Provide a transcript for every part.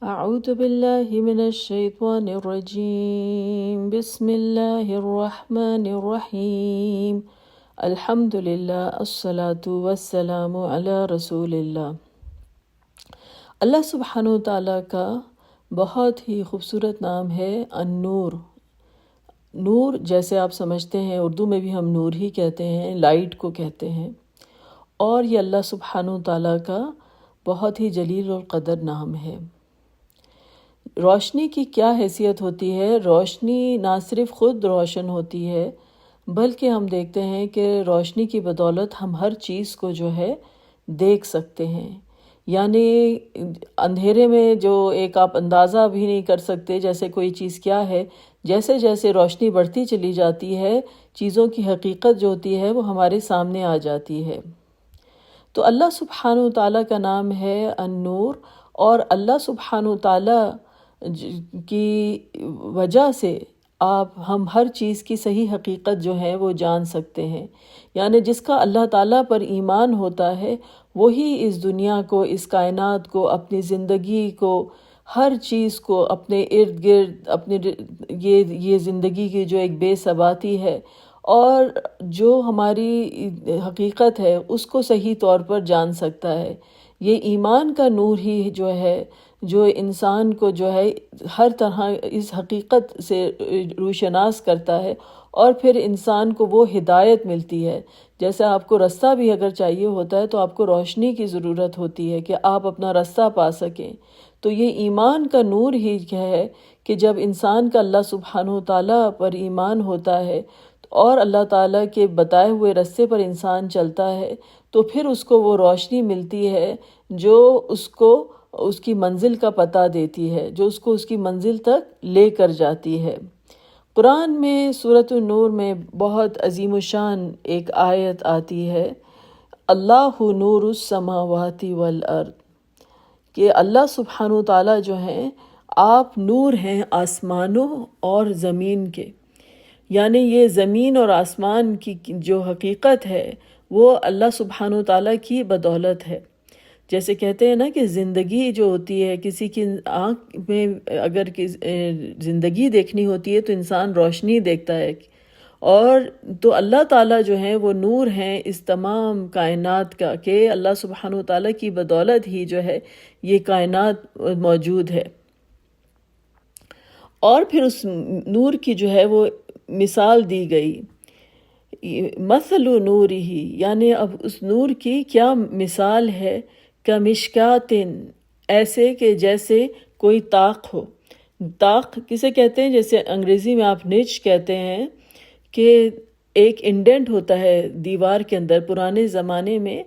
أعوذ بالله من الشيطان الرجيم بسم الله الرحمن الرحيم الحمد للہ الصلاة والسلام علی رسول اللہ۔ اللہ سبحانہ و تعالیٰ کا بہت ہی خوبصورت نام ہے النور۔ نور جیسے آپ سمجھتے ہیں، اردو میں بھی ہم نور ہی کہتے ہیں، لائٹ کو کہتے ہیں، اور یہ اللہ سبحانہ و تعالیٰ کا بہت ہی جلیل القدر نام ہے۔ روشنی کی کیا حیثیت ہوتی ہے؟ روشنی نہ صرف خود روشن ہوتی ہے، بلکہ ہم دیکھتے ہیں کہ روشنی کی بدولت ہم ہر چیز کو جو ہے دیکھ سکتے ہیں۔ یعنی اندھیرے میں جو ایک آپ اندازہ بھی نہیں کر سکتے جیسے کوئی چیز کیا ہے، جیسے جیسے روشنی بڑھتی چلی جاتی ہے، چیزوں کی حقیقت جو ہوتی ہے وہ ہمارے سامنے آ جاتی ہے۔ تو اللہ سبحانہ و تعالیٰ کا نام ہے النور، اور اللہ سبحانہ و تعالیٰ کی وجہ سے ہم ہر چیز کی صحیح حقیقت جو ہے وہ جان سکتے ہیں۔ یعنی جس کا اللہ تعالیٰ پر ایمان ہوتا ہے وہی اس دنیا کو، اس کائنات کو، اپنی زندگی کو، ہر چیز کو، اپنے ارد گرد، اپنے یہ زندگی کی جو ایک بے ثباتی ہے اور جو ہماری حقیقت ہے اس کو صحیح طور پر جان سکتا ہے۔ یہ ایمان کا نور ہی جو ہے جو انسان کو جو ہے ہر طرح اس حقیقت سے روشناس کرتا ہے، اور پھر انسان کو وہ ہدایت ملتی ہے۔ جیسے آپ کو رستہ بھی اگر چاہیے ہوتا ہے تو آپ کو روشنی کی ضرورت ہوتی ہے کہ آپ اپنا رستہ پا سکیں۔ تو یہ ایمان کا نور ہی ہے کہ جب انسان کا اللہ سبحانہ و تعالیٰ پر ایمان ہوتا ہے اور اللہ تعالیٰ کے بتائے ہوئے رستے پر انسان چلتا ہے تو پھر اس کو وہ روشنی ملتی ہے جو اس کو اس کی منزل کا پتہ دیتی ہے، جو اس کو اس کی منزل تک لے کر جاتی ہے۔ قرآن میں سورۃ النور میں بہت عظیم الشان ایک آیت آتی ہے، اللہ نور السماوات والارض، کہ اللہ سبحانہ و تعالیٰ جو ہیں آپ نور ہیں آسمانوں اور زمین کے۔ یعنی یہ زمین اور آسمان کی جو حقیقت ہے وہ اللہ سبحانہ و تعالیٰ کی بدولت ہے۔ جیسے کہتے ہیں نا کہ زندگی جو ہوتی ہے، کسی کی آنکھ میں اگر زندگی دیکھنی ہوتی ہے تو انسان روشنی دیکھتا ہے، اور تو اللہ تعالیٰ جو ہیں وہ نور ہیں اس تمام کائنات کا، کہ اللہ سبحانہ و تعالیٰ کی بدولت ہی جو ہے یہ کائنات موجود ہے۔ اور پھر اس نور کی جو ہے وہ مثال دی گئی، مثل نورہ، یعنی اب اس نور کی کیا مثال ہے، کمشکاتن، ایسے کہ جیسے کوئی طاق ہو۔ طاق کسے کہتے ہیں؟ جیسے انگریزی میں آپ نچ کہتے ہیں، کہ ایک انڈینٹ ہوتا ہے دیوار کے اندر۔ پرانے زمانے میں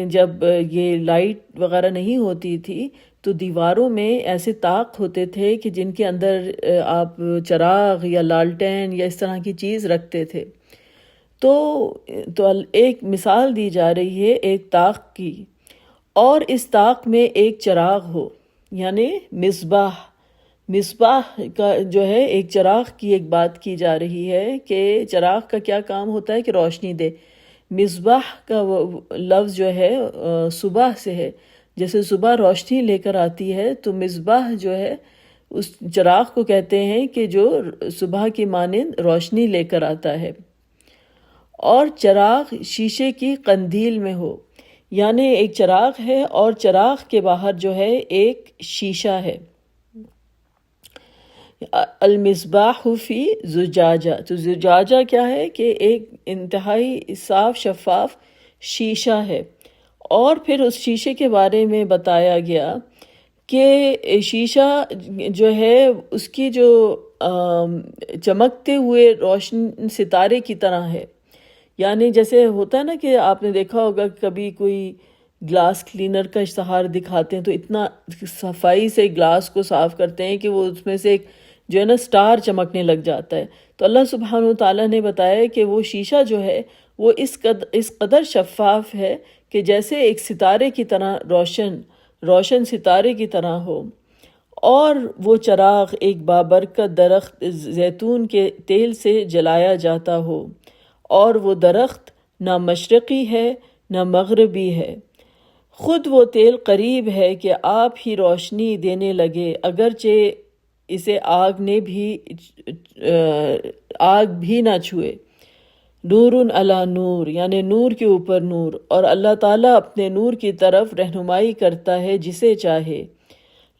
جب یہ لائٹ وغیرہ نہیں ہوتی تھی تو دیواروں میں ایسے طاق ہوتے تھے کہ جن کے اندر آپ چراغ یا لالٹین یا اس طرح کی چیز رکھتے تھے۔ تو ایک مثال دی جا رہی ہے ایک طاق کی، اور اس طاق میں ایک چراغ ہو، یعنی مصباح کا جو ہے ایک چراغ کی ایک بات کی جا رہی ہے کہ چراغ کا کیا کام ہوتا ہے کہ روشنی دے۔ مصباح کا لفظ جو ہے صبح سے ہے، جیسے صبح روشنی لے کر آتی ہے تو مصباح جو ہے اس چراغ کو کہتے ہیں کہ جو صبح کی مانند روشنی لے کر آتا ہے۔ اور چراغ شیشے کی قندیل میں ہو، یعنی ایک چراغ ہے اور چراغ کے باہر جو ہے ایک شیشہ ہے۔ المصباح فی زجاجہ، تو زجاجہ کیا ہے کہ ایک انتہائی صاف شفاف شیشہ ہے۔ اور پھر اس شیشے کے بارے میں بتایا گیا کہ شیشہ جو ہے اس کی جو چمکتے ہوئے روشن ستارے کی طرح ہے۔ یعنی جیسے ہوتا ہے نا کہ آپ نے دیکھا ہوگا کبھی کوئی گلاس کلینر کا اشتہار دکھاتے ہیں تو اتنا صفائی سے گلاس کو صاف کرتے ہیں کہ وہ اس میں سے ایک جو ہے نا سٹار چمکنے لگ جاتا ہے۔ تو اللہ سبحانہ وتعالیٰ نے بتایا کہ وہ شیشہ جو ہے وہ اس قدر شفاف ہے کہ جیسے ایک ستارے کی طرح روشن ستارے کی طرح ہو، اور وہ چراغ ایک بابرکت درخت زیتون کے تیل سے جلایا جاتا ہو، اور وہ درخت نہ مشرقی ہے نہ مغربی ہے، خود وہ تیل قریب ہے کہ آپ ہی روشنی دینے لگے، اگرچہ اسے آگ بھی نہ چھوئے۔ نور علی نور، یعنی نور کے اوپر نور، اور اللہ تعالیٰ اپنے نور کی طرف رہنمائی کرتا ہے جسے چاہے۔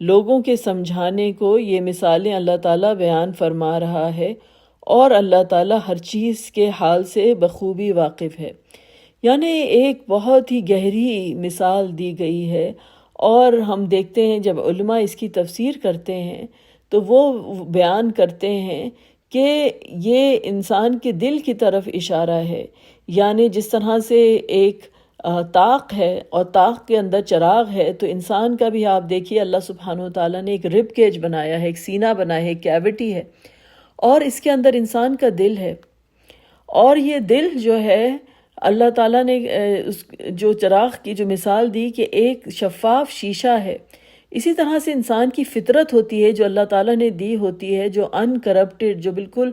لوگوں کے سمجھانے کو یہ مثالیں اللہ تعالیٰ بیان فرما رہا ہے، اور اللہ تعالیٰ ہر چیز کے حال سے بخوبی واقف ہے۔ یعنی ایک بہت ہی گہری مثال دی گئی ہے، اور ہم دیکھتے ہیں جب علماء اس کی تفسیر کرتے ہیں تو وہ بیان کرتے ہیں کہ یہ انسان کے دل کی طرف اشارہ ہے۔ یعنی جس طرح سے ایک طاق ہے اور طاق کے اندر چراغ ہے، تو انسان کا بھی آپ دیکھیے اللہ سبحانہ و تعالیٰ نے ایک رب کیج بنایا ہے، ایک سینہ بنایا ہے، ایک کیوٹی ہے، اور اس کے اندر انسان کا دل ہے۔ اور یہ دل جو ہے اللہ تعالیٰ نے جو چراغ کی جو مثال دی کہ ایک شفاف شیشہ ہے، اسی طرح سے انسان کی فطرت ہوتی ہے جو اللہ تعالیٰ نے دی ہوتی ہے، جو ان کرپٹڈ، جو بالکل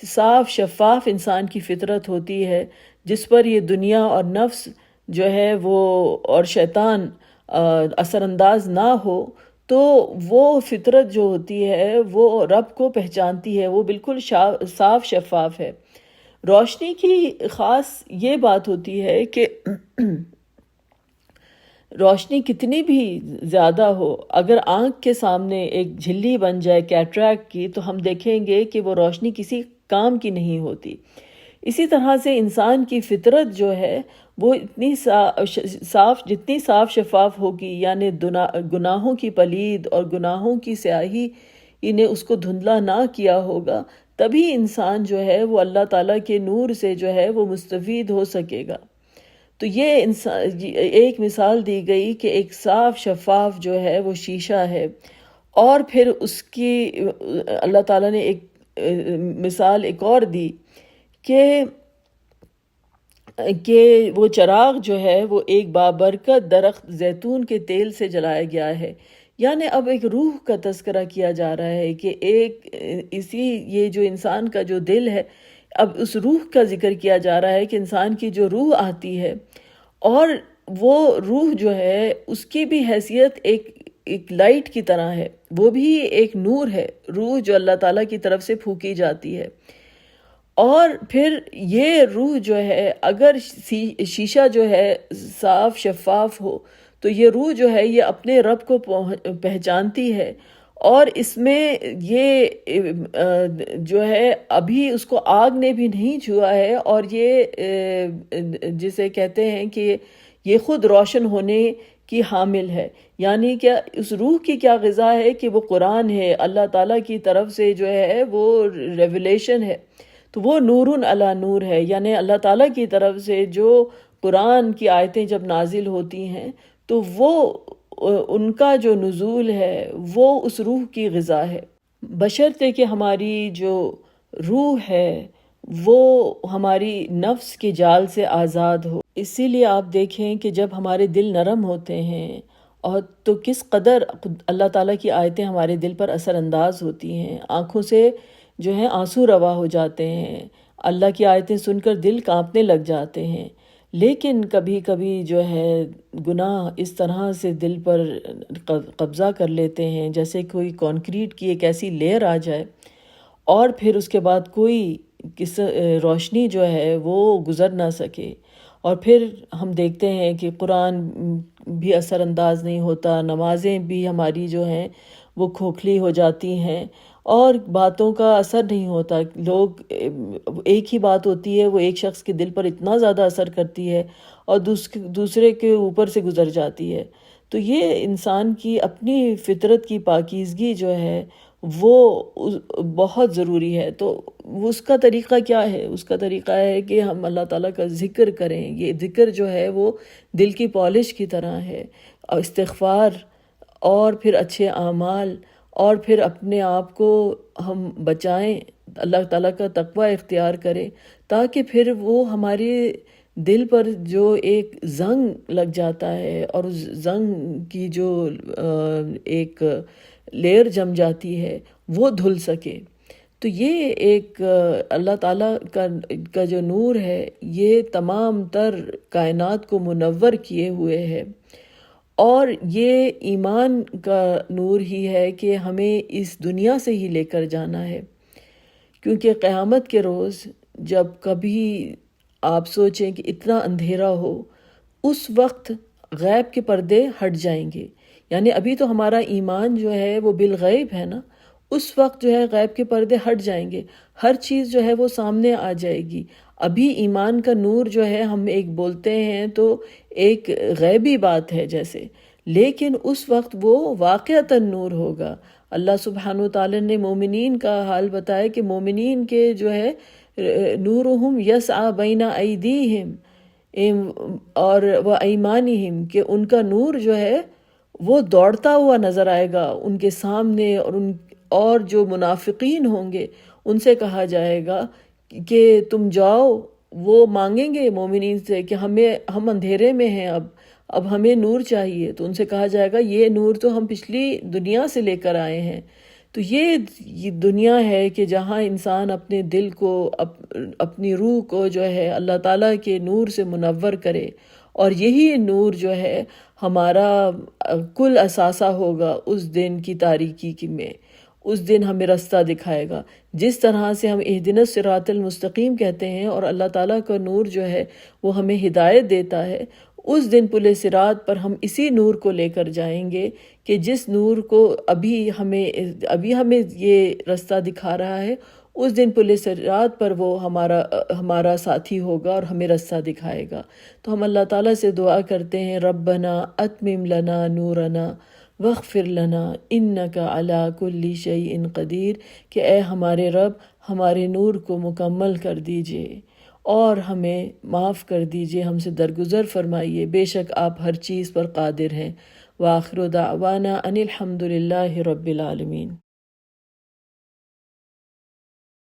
صاف شفاف انسان کی فطرت ہوتی ہے، جس پر یہ دنیا اور نفس جو ہے وہ اور شیطان اثر انداز نہ ہو، تو وہ فطرت جو ہوتی ہے وہ رب کو پہچانتی ہے، وہ بالکل صاف شفاف ہے۔ روشنی کی خاص یہ بات ہوتی ہے کہ روشنی کتنی بھی زیادہ ہو، اگر آنکھ کے سامنے ایک جھلی بن جائے کیٹریکٹ کی، تو ہم دیکھیں گے کہ وہ روشنی کسی کام کی نہیں ہوتی۔ اسی طرح سے انسان کی فطرت جو ہے وہ اتنی جتنی صاف شفاف ہوگی، یعنی گناہوں کی پلید اور گناہوں کی سیاہی نے اس کو دھندلا نہ کیا ہوگا، تبھی انسان جو ہے وہ اللہ تعالیٰ کے نور سے جو ہے وہ مستفید ہو سکے گا۔ تو یہ ایک مثال دی گئی کہ ایک صاف شفاف جو ہے وہ شیشہ ہے، اور پھر اس کی اللہ تعالیٰ نے ایک مثال ایک اور دی کہ وہ چراغ جو ہے وہ ایک بابرکت درخت زیتون کے تیل سے جلایا گیا ہے۔ یعنی اب ایک روح کا تذکرہ کیا جا رہا ہے کہ یہ جو انسان کا جو دل ہے، اب اس روح کا ذکر کیا جا رہا ہے کہ انسان کی جو روح آتی ہے، اور وہ روح جو ہے اس کی بھی حیثیت ایک لائٹ کی طرح ہے، وہ بھی ایک نور ہے، روح جو اللہ تعالیٰ کی طرف سے پھونکی جاتی ہے۔ اور پھر یہ روح جو ہے اگر شیشہ جو ہے صاف شفاف ہو، تو یہ روح جو ہے یہ اپنے رب کو پہچانتی ہے، اور اس میں یہ جو ہے ابھی اس کو آگ نے بھی نہیں چھوا ہے، اور یہ جسے کہتے ہیں کہ یہ خود روشن ہونے کی حامل ہے۔ یعنی کہ اس روح کی کیا غذا ہے کہ وہ قرآن ہے، اللہ تعالیٰ کی طرف سے جو ہے وہ ریویلیشن ہے، تو وہ نور علی نور ہے۔ یعنی اللہ تعالیٰ کی طرف سے جو قرآن کی آیتیں جب نازل ہوتی ہیں تو وہ ان کا جو نزول ہے وہ اس روح کی غذا ہے، بشرطے کہ ہماری جو روح ہے وہ ہماری نفس کے جال سے آزاد ہو۔ اسی لیے آپ دیکھیں کہ جب ہمارے دل نرم ہوتے ہیں اور تو کس قدر اللہ تعالیٰ کی آیتیں ہمارے دل پر اثر انداز ہوتی ہیں، آنکھوں سے جو ہیں آنسو روا ہو جاتے ہیں، اللہ کی آیتیں سن کر دل کانپنے لگ جاتے ہیں۔ لیکن کبھی کبھی جو ہے گناہ اس طرح سے دل پر قبضہ کر لیتے ہیں جیسے کوئی کانکریٹ کی ایک ایسی لیئر آ جائے، اور پھر اس کے بعد کوئی روشنی جو ہے وہ گزر نہ سکے، اور پھر ہم دیکھتے ہیں کہ قرآن بھی اثر انداز نہیں ہوتا، نمازیں بھی ہماری جو ہیں وہ کھوکھلی ہو جاتی ہیں، اور باتوں کا اثر نہیں ہوتا۔ لوگ ایک ہی بات ہوتی ہے، وہ ایک شخص کے دل پر اتنا زیادہ اثر کرتی ہے اور دوسرے کے اوپر سے گزر جاتی ہے۔ تو یہ انسان کی اپنی فطرت کی پاکیزگی جو ہے وہ بہت ضروری ہے۔ تو اس کا طریقہ کیا ہے؟ اس کا طریقہ ہے کہ ہم اللہ تعالیٰ کا ذکر کریں۔ یہ ذکر جو ہے وہ دل کی پالش کی طرح ہے، استغفار، اور پھر اچھے اعمال، اور پھر اپنے آپ کو ہم بچائیں، اللہ تعالیٰ کا تقوی اختیار کریں، تاکہ پھر وہ ہمارے دل پر جو ایک زنگ لگ جاتا ہے اور اس زنگ کی جو ایک لیئر جم جاتی ہے وہ دھل سکے۔ تو یہ ایک اللہ تعالیٰ کا جو نور ہے یہ تمام تر کائنات کو منور کیے ہوئے ہے، اور یہ ایمان کا نور ہی ہے کہ ہمیں اس دنیا سے ہی لے کر جانا ہے، کیونکہ قیامت کے روز جب کبھی آپ سوچیں کہ اتنا اندھیرا ہو، اس وقت غیب کے پردے ہٹ جائیں گے. یعنی ابھی تو ہمارا ایمان جو ہے وہ بالغیب ہے نا، اس وقت جو ہے غیب کے پردے ہٹ جائیں گے، ہر چیز جو ہے وہ سامنے آ جائے گی. ابھی ایمان کا نور جو ہے ہم ایک بولتے ہیں تو ایک غیبی بات ہے جیسے، لیکن اس وقت وہ واقعتاً نور ہوگا. اللہ سبحانہ وتعالی نے مومنین کا حال بتایا کہ مومنین کے جو ہے نورہم یسعی بین ایدیہم اور وایمانہم، کہ ان کا نور جو ہے وہ دوڑتا ہوا نظر آئے گا ان کے سامنے، اور جو منافقین ہوں گے ان سے کہا جائے گا کہ تم جاؤ. وہ مانگیں گے مومنین سے کہ ہم اندھیرے میں ہیں، اب ہمیں نور چاہیے. تو ان سے کہا جائے گا یہ نور تو ہم پچھلی دنیا سے لے کر آئے ہیں. تو یہ دنیا ہے کہ جہاں انسان اپنے دل کو، اپنی روح کو جو ہے اللہ تعالیٰ کے نور سے منور کرے، اور یہی نور جو ہے ہمارا کل اثاثہ ہوگا اس دن کی تاریکی میں. اس دن ہمیں رستہ دکھائے گا. جس طرح سے ہم اہدنا الصراط المستقیم کہتے ہیں اور اللہ تعالیٰ کا نور جو ہے وہ ہمیں ہدایت دیتا ہے، اس دن پل صراط پر ہم اسی نور کو لے کر جائیں گے کہ جس نور کو ابھی ہمیں یہ رستہ دکھا رہا ہے. اس دن پل صراط پر وہ ہمارا ساتھی ہوگا اور ہمیں رستہ دکھائے گا. تو ہم اللہ تعالیٰ سے دعا کرتے ہیں، ربنا اتمم لنا نورنا واغفر لنا انک علی کل شیء قدیر، کہ اے ہمارے رب ہمارے نور کو مکمل کر دیجئے اور ہمیں معاف کر دیجئے، ہم سے درگزر فرمائیے، بے شک آپ ہر چیز پر قادر ہیں. وآخر دعوانا ان الحمد للہ رب العالمین.